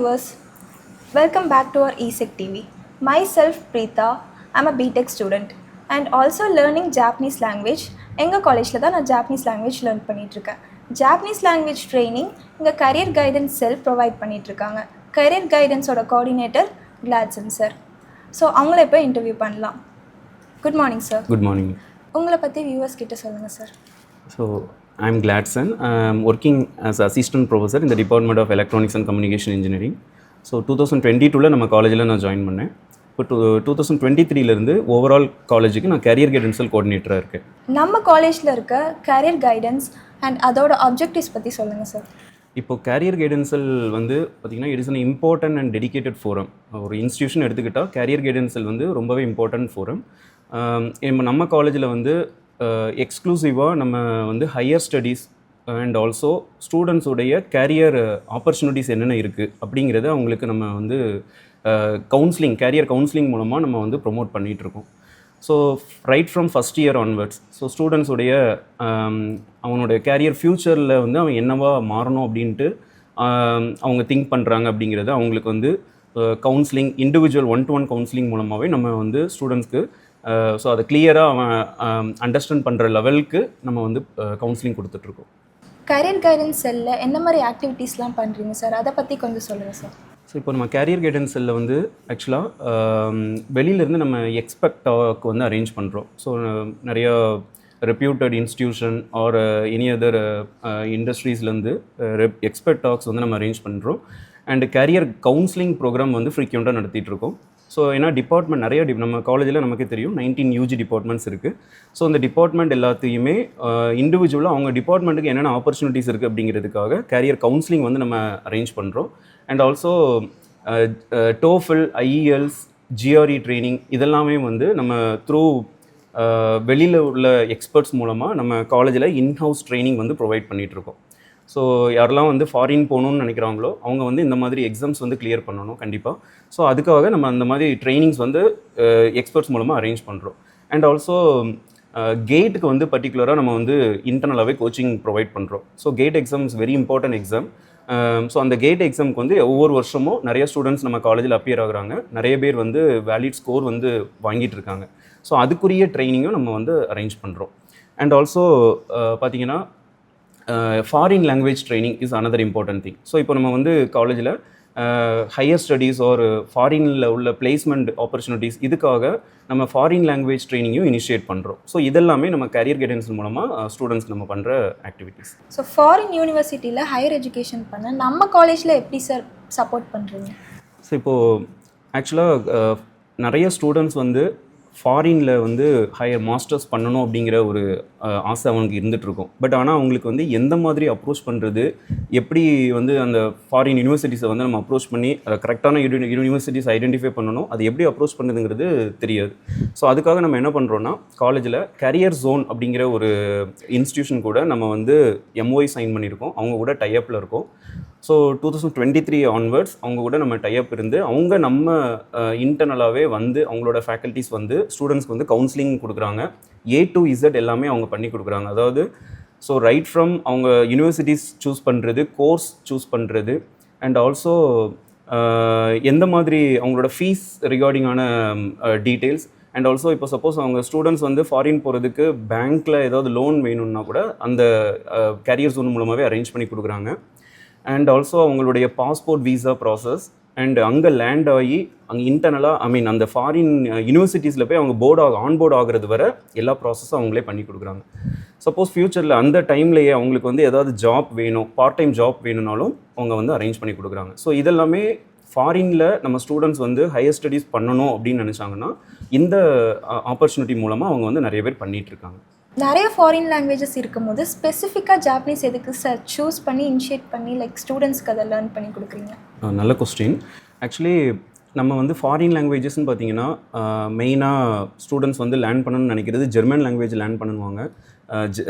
viewers, welcome back to our eSec TV. Myself Preetha, I'm a BTech student and also learning Japanese language. எங்கள் காலேஜில் தான் நான் Japanese language learn பண்ணிகிட்ருக்கேன். Japanese language training இங்கே career guidance cell provide பண்ணிகிட்ருக்காங்க. Career கைடன்ஸோட coordinator Gladson sir. So அவங்கள இப்போ இன்டர்வியூ பண்ணலாம். Good morning sir. Good morning. உங்களை பற்றி வியூவர்ஸ் கிட்ட சொல்லுங்கள் sir. So I'm Gladson. I'm working as assistant professor in the Department of Electronics and Communication Engineering. So 2022 நம்ம காலேஜில் நான் ஜாயின் பண்ணேன். இப்போ 2023 ஓவரால் காலேஜுக்கு நான் கேரியர் கைடன்ஸில் கோஆர்டினேட்டராக இருக்கேன். நம்ம காலேஜில் இருக்க கேரியர் கைடன்ஸ் அண்ட் அதோட ஆப்ஜெக்டிவ்ஸ் பற்றி சொல்லுங்கள் சார். இப்போது கேரியர் கைடன்ஸில் பார்த்திங்கன்னா it is an important and dedicated forum. ஒரு இன்ஸ்டியூஷன் எடுத்துக்கிட்டால் கேரியர் கைடன்ஸில் ரொம்ப இம்பார்ட்டன்ட் ஃபோரம். நம்ம காலேஜில் எக்ஸ்க்ளூசிவாக நம்ம ஹையர் ஸ்டடீஸ் அண்ட் ஆல்சோ ஸ்டூடெண்ட்ஸுடைய கேரியர் ஆப்பர்ச்சுனிட்டிஸ் என்னென்ன இருக்குது அப்படிங்கிறத அவங்களுக்கு நம்ம கேரியர் கவுன்சிலிங் மூலமாக நம்ம ப்ரொமோட் பண்ணிகிட்ருக்கோம். So right from first year onwards so ஸ்டூடெண்ட்ஸுடைய அவனுடைய கேரியர் ஃப்யூச்சரில் அவன் என்னவா மாறணும் அப்படின்ட்டு அவங்க திங்க் பண்ணுறாங்க அப்படிங்கிறத அவங்களுக்கு கவுன்சிலிங் இண்டிவிஜுவல் 1-to-1 கவுன்சிலிங் மூலமாகவே நம்ம ஸ்டூடெண்ட்ஸ்க்கு ஸோ அதை கிளியராக அவன் அண்டர்ஸ்டாண்ட் பண்ணுற லெவலுக்கு நம்ம கவுன்சிலிங் கொடுத்துட்ருக்கோம். கரியர் கைடன்ஸ் செல்லில் என்ன மாதிரி ஆக்டிவிட்டீஸ்லாம் பண்ணுறீங்க சார், அதை பற்றி கொஞ்சம் சொல்லுங்கள் சார். ஸோ இப்போ நம்ம கேரியர் கைடன்ஸ் செல்லில் ஆக்சுவலாக வெளியிலேருந்து நம்ம எக்ஸ்பெக்ட் டாக் அரேஞ்ச் பண்ணுறோம். ஸோ நிறையா reputed institution or any other இண்டஸ்ட்ரீஸ்லேருந்து எக்ஸ்பெக்ட் டாக்ஸ் நம்ம அரேஞ்ச் பண்ணுறோம். அண்ட் கேரியர் கவுன்சிலிங் ப்ரோக்ராம் ஃப்ரீக்வெண்ட்டாக நடத்திட்டுருக்கோம். ஸோ ஏன்னா டிபார்ட்மெண்ட் நிறைய நம்ம காலேஜில் நமக்கே தெரியும் 19 UG டிபார்ட்மெண்ட்ஸ் இருக்குது. ஸோ அந்த டிபார்ட்மெண்ட் எல்லாத்தையுமே இண்டிவிஜுவலாக அவங்க டிபார்ட்மெண்ட்டுக்கு என்னென்ன ஆப்பர்ச்சுனிட்டிஸ் இருக்குது அப்படிங்கிறதுக்காக கேரியர் கவுன்சிலிங் நம்ம அரேஞ்ச் பண்ணுறோம். And also TOEFL, IELTS, GRE training இதெல்லாமே நம்ம த்ரூ வெளியில் உள்ள எக்ஸ்பர்ட்ஸ் மூலமாக நம்ம காலேஜில் இன்ஹவுஸ் ட்ரைனிங் ப்ரொவைட் பண்ணிகிட்ருக்கோம். ஸோ யாரெல்லாம் ஃபாரின் போகணுன்னு நினைக்கிறாங்களோ அவங்க இந்த மாதிரி எக்ஸாம்ஸ் கிளியர் பண்ணணும் கண்டிப்பாக. ஸோ அதுக்காக நம்ம அந்த மாதிரி ட்ரைனிங்ஸ் எக்ஸ்பர்ட்ஸ் மூலமாக அரேஞ்ச் பண்ணுறோம். அண்ட் ஆல்சோ கேட்டுக்கு பர்டிகுலராக நம்ம இன்டர்னலாகவே கோச்சிங் ப்ரொவைட் பண்ணுறோம். So GATE exam is very important exam. So அந்த கேட் எக்ஸாமுக்கு ஒவ்வொரு வருஷமும் நிறைய ஸ்டூடெண்ட்ஸ் நம்ம காலேஜில் அப்பியர் ஆகுறாங்க. நிறைய பேர் வேலிட் ஸ்கோர் வாங்கிட்டு இருக்காங்க. ஸோ அதுக்குரிய ட்ரைனிங்கும் நம்ம அரேஞ்ச் பண்ணுறோம். அண்ட் ஆல்சோ பார்த்திங்கன்னா foreign language training is another important thing. So இப்போ நம்ம காலேஜில் ஹையர் ஸ்டடீஸ் ஆர் ஃபாரினில் உள்ள பிளேஸ்மெண்ட் ஆப்பர்ச்சுனிட்டிஸ் இதுக்காக நம்ம ஃபாரின் லாங்குவேஜ் ட்ரைனிங்கும் இனிஷியேட் பண்ணுறோம். ஸோ இதெல்லாமே நம்ம கேரியர் கைடன்ஸ் மூலமாக ஸ்டூடெண்ட்ஸ்க்கு நம்ம பண்ணுற ஆக்டிவிட்டீஸ். ஸோ ஃபாரின் யூனிவர்சிட்டியில் ஹையர் எஜுகேஷன் பண்ண நம்ம காலேஜில் எப்படி சார் சப்போர்ட் பண்ணுறீங்க? ஸோ இப்போது ஆக்சுவலாக நிறைய ஸ்டூடெண்ட்ஸ் ஃபாரினில் ஹையர் மாஸ்டர்ஸ் பண்ணணும் அப்படிங்கிற ஒரு ஆசை அவனுக்கு இருந்துகிட்ருக்கும். பட் ஆனால் அவங்களுக்கு எந்த மாதிரி அப்ரோச் பண்ணுறது, எப்படி அந்த ஃபாரின் யூனிவர்சிட்டிஸை நம்ம அப்ரோச் பண்ணி கரெக்டான யூனிவர்சிட்டிஸ் ஐடென்டிஃபை பண்ணணும், அது எப்படி அப்ரோச் பண்ணுதுங்கிறது தெரியாது. ஸோ அதுக்காக நம்ம என்ன பண்ணுறோன்னா காலேஜில் கேரியர் ஜோன் அப்படிங்கிற ஒரு இன்ஸ்டியூஷன் கூட நம்ம MOI சைன் பண்ணியிருக்கோம். அவங்க கூட டைஅப்பில் இருக்கோம். ஸோ 2023 ஆன்வர்ட்ஸ் அவங்க கூட நம்ம டைஅப் இருந்து அவங்க நம்ம இன்டர்னலாகவே அவங்களோட ஃபேக்கல்ட்டிஸ் ஸ்டூடெண்ட்ஸ்க்கு கவுன்சிலிங் கொடுக்குறாங்க. A to Z எல்லாமே அவங்க பண்ணி கொடுக்குறாங்க. அதாவது ஸோ ரைட் ஃப்ரம் அவங்க யூனிவர்சிட்டிஸ் சூஸ் பண்ணுறது, கோர்ஸ் சூஸ் பண்ணுறது, அண்ட் ஆல்சோ எந்த மாதிரி அவங்களோட ஃபீஸ் ரிகார்டிங்கான டீட்டெயில்ஸ், அண்ட் ஆல்சோ இப்போ சப்போஸ் அவங்க ஸ்டூடெண்ட்ஸ் ஃபாரின் போகிறதுக்கு பேங்க்கில் ஏதாவது லோன் வேணும்னா கூட அந்த கேரியர் ஜோன் மூலமாகவே அரேஞ்ச் பண்ணி கொடுக்குறாங்க. அண்ட் ஆல்சோ அவங்களுடைய பாஸ்போர்ட் வீசா ப்ராசஸ் அண்ட் அங்கே லேண்ட் ஆகி அங்கே இன்டர்னலாக அந்த ஃபாரின் யூனிவர்சிட்டிஸில் போய் அவங்க ஆன்போர்ட் ஆகிறது வர எல்லா ப்ராசஸும் அவங்களே பண்ணி கொடுக்குறாங்க. சப்போஸ் ஃப்யூச்சரில் அந்த டைம்லேயே அவங்களுக்கு ஏதாவது ஜாப் வேணும், பார்ட் டைம் ஜாப் வேணும்னாலும் அவங்க அரேஞ்ச் பண்ணி கொடுக்குறாங்க. ஸோ இதெல்லாமே ஃபாரினில் நம்ம ஸ்டூடெண்ட்ஸ் ஹையர் ஸ்டடீஸ் பண்ணணும் அப்படின்னு நினச்சாங்கன்னா இந்த ஆப்பர்ச்சுனிட்டி மூலமாக அவங்க நிறைய பேர் பண்ணிகிட்ருக்காங்க. நிறைய ஃபாரின் லாங்குவேஜஸ் இருக்கும்போது ஸ்பெசிஃபிக்காக ஜாப்பனீஸ் எதுக்கு சார் சூஸ் பண்ணி இனிஷியேட் பண்ணி ஸ்டூடெண்ட்ஸ்க்கு அதை லேர்ன் பண்ணி கொடுக்குறீங்க? நல்ல கொஸ்டின். ஆக்சுவலி நம்ம ஃபாரின் லாங்குவேஜஸ்ன்னு பார்த்தீங்கன்னா மெயினாக ஸ்டூடெண்ட்ஸ் லேர்ன் பண்ணணும்னு நினைக்கிறது ஜெர்மன் லாங்குவேஜ் லேர்ன் பண்ணுவாங்க,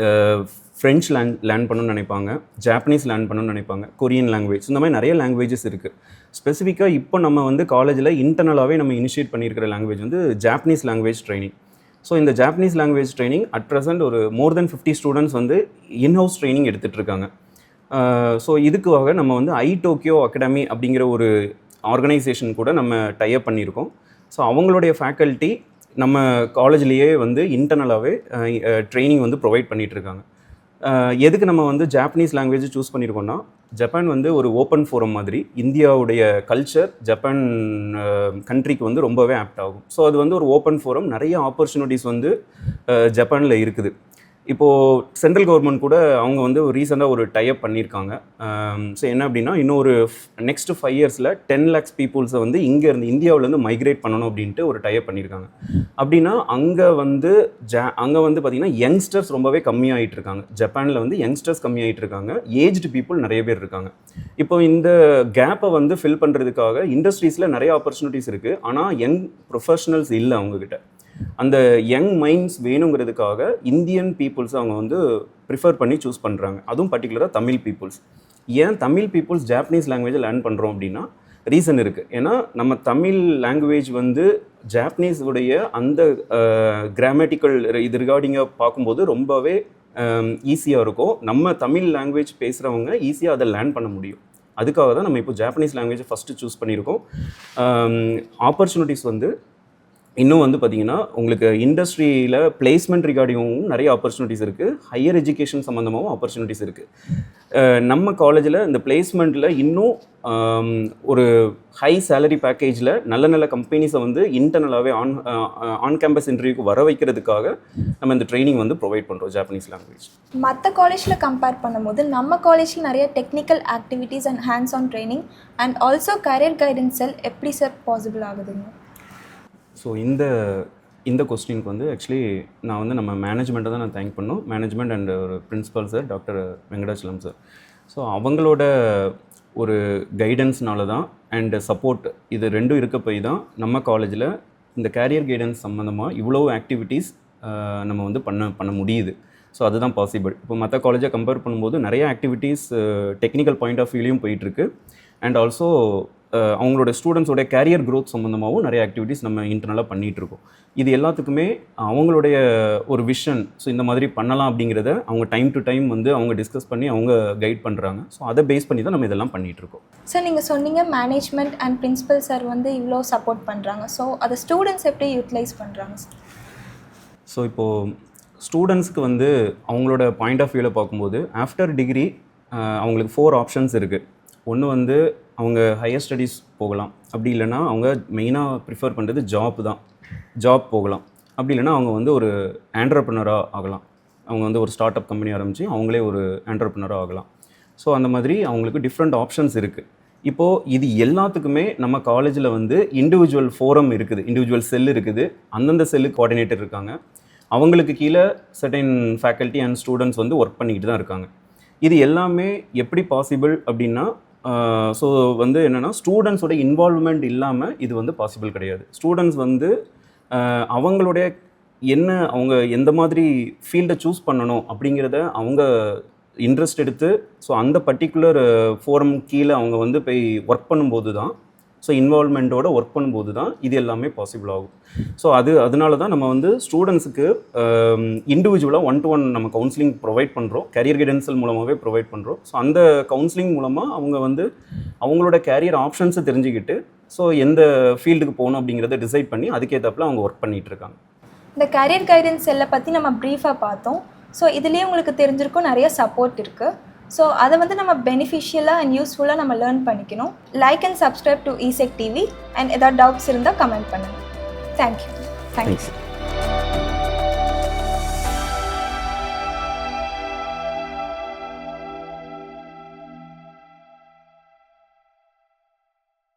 ஃப்ரெஞ்ச் லேர்ன் பண்ணணும்னு நினைப்பாங்க, ஜாப்பனீஸ் லேர்ன் பண்ணணும்னு நினைப்பாங்க, கொரியன் லாங்குவேஜ், இந்த மாதிரி நிறைய லாங்குவேஜஸ் இருக்குது. ஸ்பெசிஃபிக்காக இப்போ நம்ம காலேஜில் இன்டர்னலாகவே நம்ம இனிஷியேட் பண்ணியிருக்கிற language Japanese language training. So இந்த Japanese language training at present ஒரு more than 50 students inhouse training எடுத்துகிட்டு இருக்காங்க. ஸோ இதுக்காக நம்ம வந்து டோக்கியோ அகாடமி அப்படிங்கிற ஒரு ஆர்கனைசேஷன் கூட நம்ம டைப் பண்ணியிருக்கோம். ஸோ அவங்களுடைய ஃபேக்கல்ட்டி நம்ம காலேஜ்லேயே வந்து இன்டர்னலாகவே ட்ரைனிங் வந்து ப்ரொவைட் பண்ணிகிட்ருக்காங்க. எதுக்கு நம்ம வந்து ஜாப்பனீஸ் லாங்குவேஜ் சூஸ் பண்ணியிருக்கோம்னா, ஜப்பான் வந்து ஒரு ஓப்பன் ஃபோரம் மாதிரி. இந்தியாவுடைய கல்ச்சர் ஜப்பான் கண்ட்ரிக்கு வந்து ரொம்பவே ஆப்ட் ஆகும். ஸோ அது வந்து ஒரு ஓப்பன் ஃபோரம், நிறைய ஆப்பர்ச்சுனிட்டிஸ் வந்து ஜப்பானில் இருக்குது. இப்போது சென்ட்ரல் கவர்மெண்ட் கூட அவங்க வந்து ரீசெண்டாக ஒரு டைப் பண்ணியிருக்காங்க. ஸோ என்ன அப்படின்னா, இன்னொரு நெக்ஸ்ட் 5 இயர்ஸில் 10 lakhs பீப்புள்ஸை வந்து இங்கேருந்து இந்தியாவிலேருந்து மைக்ரேட் பண்ணணும் அப்படின்ட்டு ஒரு டைப் பண்ணியிருக்காங்க. அப்படின்னா அங்கே வந்து பார்த்திங்கன்னா யங்ஸ்டர்ஸ் ரொம்பவே கம்மியாகிட்டு இருக்காங்க. ஜப்பானில் வந்து யங்ஸ்டர்ஸ் கம்மியாகிட்டு இருக்காங்க, ஏஜ்டு பீப்புள் நிறைய பேர் இருக்காங்க. இப்போ இந்த கேப்பை வந்து ஃபில் பண்ணுறதுக்காக இண்டஸ்ட்ரீஸில் நிறைய ஆப்பர்ச்சுனிட்டிஸ் இருக்குது. ஆனால் யங் ப்ரொஃபஷனல்ஸ் இல்லை அவங்கக்கிட்ட. அந்த யங் மைண்ட்ஸ் வேணுங்கிறதுக்காக இந்தியன் பீப்புள்ஸ் அவங்க வந்து ப்ரிஃபர் பண்ணி சூஸ் பண்ணுறாங்க. அதுவும் பர்டிகுலராக தமிழ் பீப்புள்ஸ். ஏன் தமிழ் பீப்புள்ஸ் ஜாப்பனீஸ் லாங்குவேஜை லேர்ன் பண்ணுறோம் அப்படின்னா ரீசன் இருக்குது. ஏன்னா நம்ம தமிழ் லாங்குவேஜ் வந்து ஜாப்பனீஸ் உடைய அந்த கிராமட்டிக்கல் இது ரிகார்டிங்காக பார்க்கும்போது ரொம்பவே ஈஸியாக இருக்கும். நம்ம தமிழ் லாங்குவேஜ் பேசுகிறவங்க ஈஸியாக அதை லேர்ன் பண்ண முடியும். அதுக்காக தான் நம்ம இப்போ ஜாப்பனீஸ் லாங்குவேஜை ஃபஸ்ட்டு சூஸ் பண்ணியிருக்கோம். ஆப்பர்ச்சுனிட்டிஸ் வந்து இன்னும் வந்து பார்த்திங்கன்னா உங்களுக்கு இண்டஸ்ட்ரியில் பிளேஸ்மெண்ட் ரிகார்டிங்கும் நிறைய ஆப்பர்ச்சுனிட்டிஸ் இருக்குது. ஹையர் எஜுகேஷன் சம்மந்தமாகவும் ஆப்பர்ச்சுனிட்டிஸ் இருக்குது. நம்ம காலேஜில் இந்த பிளேஸ்மெண்ட்டில் இன்னும் ஒரு ஹை சேலரி பேக்கேஜில் நல்ல நல்ல கம்பெனிஸை வந்து இன்டர்னலாகவே ஆன் கேம்பஸ் இன்டர்வியூக்கு வர வைக்கிறதுக்காக நம்ம இந்த ட்ரைனிங் வந்து ப்ரொவைட் பண்ணுறோம் ஜாப்பனீஸ் லாங்குவேஜ். மற்ற காலேஜில் கம்பேர் பண்ணும்போது நம்ம காலேஜில் நிறைய technical activities and hands on training and also career guidance cell எப்படி சார் பாசிபிள் ஆகுதுங்க? ஸோ இந்த கொஸ்டினுக்கு வந்து ஆக்சுவலி நான் வந்து நம்ம மேனேஜ்மெண்ட்டை தான் நான் தேங்க் பண்ணோம். மேனேஜ்மெண்ட் அண்ட் ஒரு principal sir doctor Venkatachalam sir. So அவங்களோட ஒரு கைடன்ஸ்னால தான் அண்ட் சப்போர்ட் இது ரெண்டும் இருக்க போய் தான் நம்ம காலேஜில் இந்த கேரியர் கைடன்ஸ் சம்மந்தமாக இவ்வளோ ஆக்டிவிட்டீஸ் நம்ம வந்து பண்ண முடியுது. ஸோ அதுதான் பாசிபிள். இப்போ மற்ற காலேஜை கம்பேர் பண்ணும்போது நிறைய ஆக்டிவிட்டீஸ் டெக்னிக்கல் பாயிண்ட் ஆஃப் வியூலையும் போயிட்டுருக்கு. அண்ட் ஆல்சோ அவங்களோட ஸ்டூடெண்ட்ஸோட கேரியர் க்ரோத் சம்மந்தமாகவும் நிறைய ஆக்டிவிட்டீஸ் நம்ம இன்டர்னலாக பண்ணிகிட்ருக்கோம். இது எல்லாத்துக்குமே அவங்களுடைய ஒரு விஷன், ஸோ இந்த மாதிரி பண்ணலாம் அப்படிங்கிறத அவங்க டைம் டு டைம் வந்து அவங்க டிஸ்கஸ் பண்ணி அவங்க கைட் பண்ணுறாங்க. ஸோ அதை பேஸ் பண்ணி தான் நம்ம இதெல்லாம் பண்ணிகிட்ருக்கோம். சார் நீங்கள் சொன்னீங்க மேனேஜ்மெண்ட் அண்ட் பிரின்சிபல் சார் வந்து இவ்வளோ சப்போர்ட் பண்ணுறாங்க. ஸோ அதை ஸ்டூடெண்ட்ஸ் எப்படி யூட்டிலைஸ் பண்ணுறாங்க சார்? ஸோ இப்போது ஸ்டூடெண்ட்ஸ்க்கு வந்து அவங்களோட பாயிண்ட் ஆஃப் வியூவில் பார்க்கும்போது ஆஃப்டர் டிகிரி அவங்களுக்கு 4 ஆப்ஷன்ஸ் இருக்குது. ஒன்று வந்து அவங்க ஹையர் ஸ்டடீஸ் போகலாம், அப்படி இல்லைனா அவங்க மெயினாக ப்ரிஃபர் பண்ணுறது ஜாப் போகலாம், அப்படி இல்லைனா அவங்க வந்து ஒரு ஆண்டர்ப்ரனராக ஆகலாம். அவங்க வந்து ஒரு ஸ்டார்ட் அப் கம்பெனி ஆரம்பித்து அவங்களே ஒரு ஆண்டர்ப்ரனராக ஆகலாம். ஸோ அந்த மாதிரி அவங்களுக்கு டிஃப்ரெண்ட் ஆப்ஷன்ஸ் இருக்குது. இப்போது இது எல்லாத்துக்குமே நம்ம காலேஜில் வந்து இண்டிவிஜுவல் ஃபோரம் இருக்குது, இண்டிவிஜுவல் செல் இருக்குது. அந்தந்த செல்லுக்கு கோஆர்டினேட்டர் இருக்காங்க. அவங்களுக்கு கீழே சர்டைன் ஃபேக்கல்ட்டி அண்ட் ஸ்டூடெண்ட்ஸ் வந்து ஒர்க் பண்ணிக்கிட்டு தான் இருக்காங்க. இது எல்லாமே எப்படி பாசிபிள் அப்படின்னா, ஸோ வந்து என்னென்னா ஸ்டூடெண்ட்ஸோட இன்வால்வ்மெண்ட் இல்லாமல் இது வந்து பாசிபிள் கிடையாது. ஸ்டூடெண்ட்ஸ் வந்து அவங்களுடைய அவங்க எந்த மாதிரி ஃபீல்டை சூஸ் பண்ணணும் அப்படிங்கிறத அவங்க இன்ட்ரெஸ்ட் எடுத்து ஸோ அந்த பர்டிகுலர் ஃபோரம் கீழே அவங்க வந்து போய் ஒர்க் பண்ணும்போது தான், ஸோ இன்வால்வ்மெண்ட்டோட ஒர்க் பண்ணும்போது தான் இது எல்லாமே பாசிபிள் ஆகும். ஸோ அதனால தான் நம்ம வந்து ஸ்டூடெண்ட்ஸுக்கு இண்டிவிஜுவலாக 1-to-1 நம்ம கவுன்சிலிங் ப்ரொவைட் பண்ணுறோம். கேரியர் கைடன்ஸல் மூலமாகவே ப்ரொவைட் பண்ணுறோம். ஸோ அந்த கவுன்சிலிங் மூலமாக அவங்க வந்து அவங்களோட கேரியர் ஆப்ஷன்ஸை தெரிஞ்சுக்கிட்டு ஸோ எந்த ஃபீல்டுக்கு போகணும் அப்படிங்கிறத டிசைட் பண்ணி அதுக்கேற்றப்பில் அவங்க ஒர்க் பண்ணிகிட்டு இருக்காங்க. இந்த கேரியர் கைடன்ஸ் செல்லை பற்றி நம்ம ப்ரீஃபாக பார்த்தோம். ஸோ இதுலேயே உங்களுக்கு தெரிஞ்சிருக்கும் நிறைய சப்போர்ட் இருக்குது. ஸோ அதை வந்து நம்ம பெனிஃபிஷியலாக அண்ட் யூஸ்ஃபுல்லாக நம்ம லேர்ன் பண்ணிக்கணும். Like and subscribe to ESEC TV and ஏதாவது டவுட்ஸ் இருந்தால் கமெண்ட் பண்ணுங்கள். தேங்க்யூ.